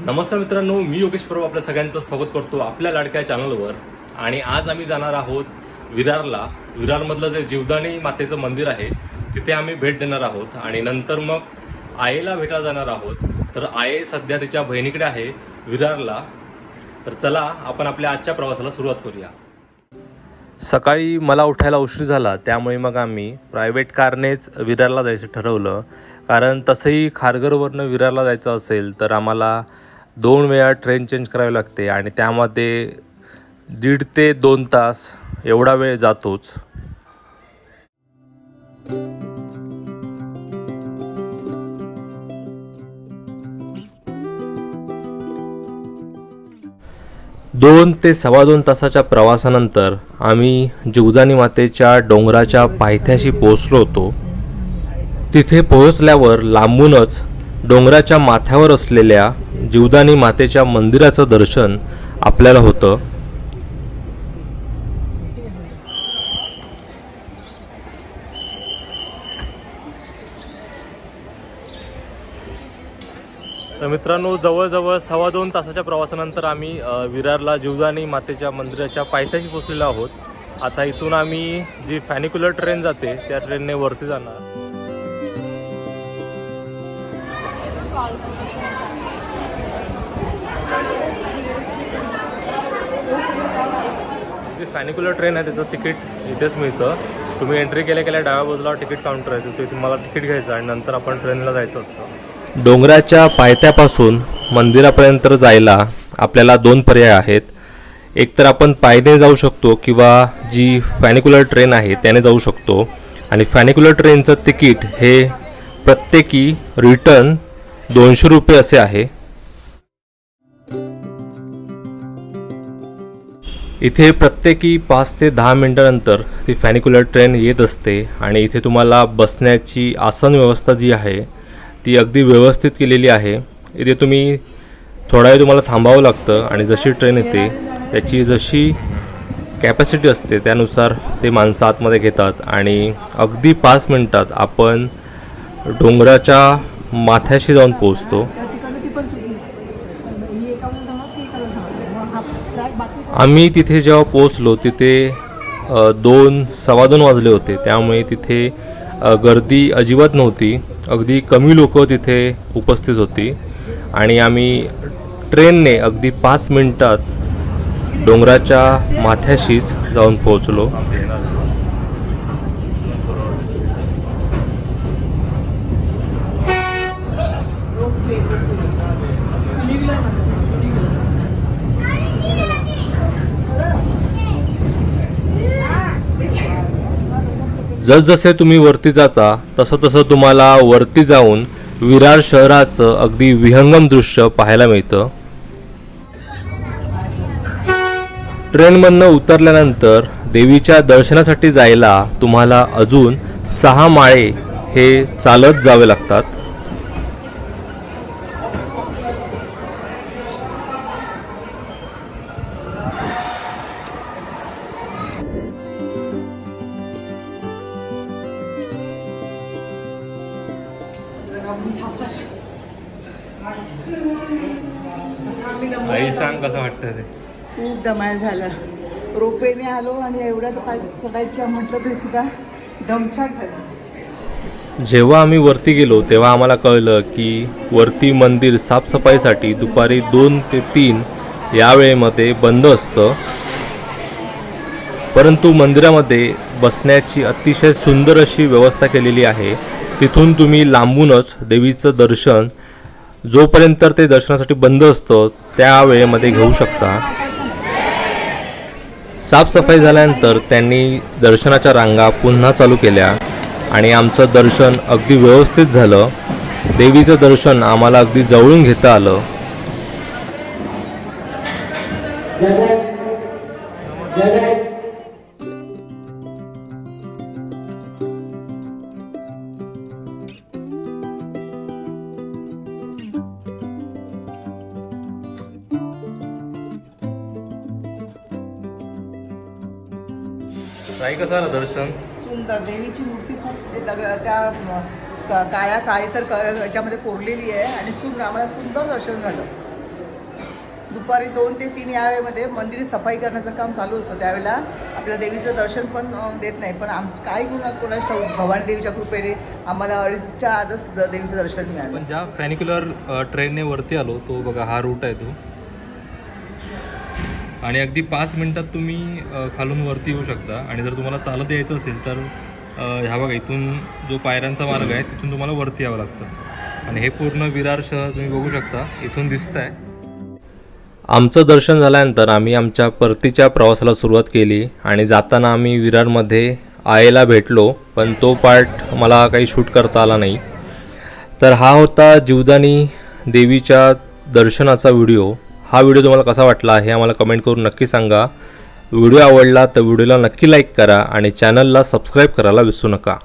नमस्कार मित्रांनो, मी योगेश परब आपल्या सगळ्यांचं स्वागत करतो आपल्या लाडक्या चॅनलवर। आणि आज आम्ही जाणार आहोत विरारला। विरारमधलं जे जीवदानी मातेचं मंदिर आहे तिथे आम्ही भेट देणार आहोत आणि नंतर मग आईला भेटायला जाणार आहोत। तर आई सध्या तिच्या बहिणीकडे आहे विरारला। तर चला आपण आपल्या आजच्या प्रवासाला सुरुवात करूया। सकाळी मला उठायला उशीर झाला, त्यामुळे मग आम्ही प्रायव्हेट कारनेच विरारला जायचं ठरवलं। कारण तसंही खारघरवरनं विरारला जायचं असेल तर आम्हाला 2 वेळा ट्रेन चेंज करावी लागते आणि त्यामध्ये 1.5 ते 2 तास एवढा वेळ जातोच। दोन ते सव्वा 2 तासाच्या प्रवासानंतर आम्ही जीवदानी मातेच्या डोंगराच्या पायथ्याशी पोहोचलो होतो। तिथे पोहोचल्यावर लांबूनच डोंगराच्या माथ्यावर असलेल्या जीवदानी मातेच्या मंदिराचं दर्शन आपल्याला होतं। तर मित्रांनो, जवळजवळ सव्वा 2 तासाच्या प्रवासानंतर आम्ही विरारला जीवदानी मातेच्या मंदिराच्या पायथ्याशी पोहोचलेलो आहोत। आता इथून आम्ही जी फॅनिक्युलर ट्रेन जाते त्या ट्रेनने वरती जाणार। जी फॅनिक्युलर ट्रेन आहे त्याचं तिकीट इथेच मिळतं। तुम्ही एंट्री केल्या केल्या डाव्या बाजूला तिकीट काउंटर आहे, तिथे तुम्हाला तिकीट घ्यायचं आणि नंतर आपण ट्रेनला जायचं असतं। डोंगराच्या पायथ्यापासून मंदिरापर्यंत जायला आपल्याला 2 पर्याय आहेत। एक तर आपण पायीने जाऊ शकतो किंवा जी फॅनिक्युलर ट्रेन आहे त्याने जाऊ शकतो। आणि फॅनिक्युलर ट्रेनचं तिकीट हे प्रत्येकी रिटर्न 200 रुपये असे आहे। इथे प्रत्येकी 5 ते 10 मिनिटांनंतर ती फॅनिक्युलर ट्रेन येत असते आणि इथे तुम्हाला बसण्याची आसन व्यवस्था जी आहे ती अगदी व्यवस्थित केलेली आहे। इथे तुम्ही थोडा वेळ तुम्हाला थांबावं लागतं आणि जशी ट्रेन येते त्याची जशी कॅपॅसिटी असते त्यानुसार ते माणसं आतमध्ये घेतात आणि अगदी 5 मिनिटात आपण डोंगराच्या माथ्याशी जाऊन पोहोचतो। आम्ही तिथे जेव्हा पोहोचलो तिथे 2-सव्वा 2 वाजले होते, त्यामुळे तिथे गर्दी अजिबात नव्हती। अगदी कमी लोक तिथे उपस्थित होती आणि आम्ही ट्रेनने अगदी 5 मिनिटात डोंगराच्या माथ्याशीच जाऊन पोहोचलो। जसजसे तुम्ही वरती जाता तसं तसं तुम्हाला वरती जाऊन विरार शहराचं अगदी विहंगम दृश्य पाहायला मिळतं। ट्रेनमधनं उतरल्यानंतर देवीच्या दर्शनासाठी जायला तुम्हाला अजून 6 माळे हे चालत जावे लागतात। आई सांग कसं वाटतं ते? खूप दमाय झालं। रोपवेने आलो आणि एवढ्याच पाय चढायचं म्हटलं तरी सुद्धा दमछाक झाली। जेव्हा आम्ही वरती गेलो तेव्हा आम्हाला कळलं की वरती मंदिर साफसफाईसाठी दुपारी 2 ते 3 या वेळेमध्ये बंद असतं। परंतु मंदिरामध्ये बसण्याची अतिशय सुंदर अशी व्यवस्था केलेली आहे। तिथून तुम्ही लांबूनच देवीचं दर्शन जोपर्यंत ते दर्शनासाठी बंद असतं त्या वेळेमध्ये घेऊ शकता। साफसफाई झाल्यानंतर त्यांनी दर्शनाच्या रांगा पुन्हा चालू केल्या आणि आमचं दर्शन अगदी व्यवस्थित झालं। देवीचं दर्शन आम्हाला अगदी जवळून घेता आलं। ताई कसं आलं दर्शन? सुंदर, देवीची मूर्ती खूप त्या काळ्या काळी तर याच्यामध्ये कोरलेली आहे आणि आम्हाला सुंदर दर्शन झालं। दुपारी 2 ते 3 या वेळेमध्ये मंदिर सफाई करण्याचं काम चालू असतं. त्यावेळेला आपल्याला देवीचं दर्शन पण देत नाही. पण काय कोणाच ठाऊक भवानी देवीच्या कृपेने आम्हाला 2:30च्या आजच देवीचं दर्शन मिळालं. पण ज्या फॅनिक्युलर ट्रेनने वरती आलो तो बघा, हा रूट आहे तो, आणि अगदी 5 मिनिटात तुम्ही खालून वरती येऊ शकता. आणि जर तुम्हाला चालत यायचं असेल तर ह्या बघा, इथून जो पायऱ्यांचा मार्ग आहे तिथून तुम्हाला वरती यावं लागतं. आणि हे पूर्ण विरार शहर तुम्ही बघू शकता, इथून दिसतंय. आमचं दर्शन झाल्यानंतर आम्ही आमच्या परतीच्या प्रवासाला सुरुवात केली. आणि जाताना आम्ही विरारमध्ये आईला भेटलो, पण तो पार्ट मला काही शूट करता आला नाही. तर हा होता जीवदानी देवीच्या दर्शनाचा व्हिडिओ. हा व्हिडिओ तुम्हाला कसा वाटला हे आम्हाला कमेंट करून नक्की सांगा. व्हिडिओ आवडला तर व्हिडिओला नक्की लाईक करा आणि चॅनलला सबस्क्राईब करायला विसरू नका.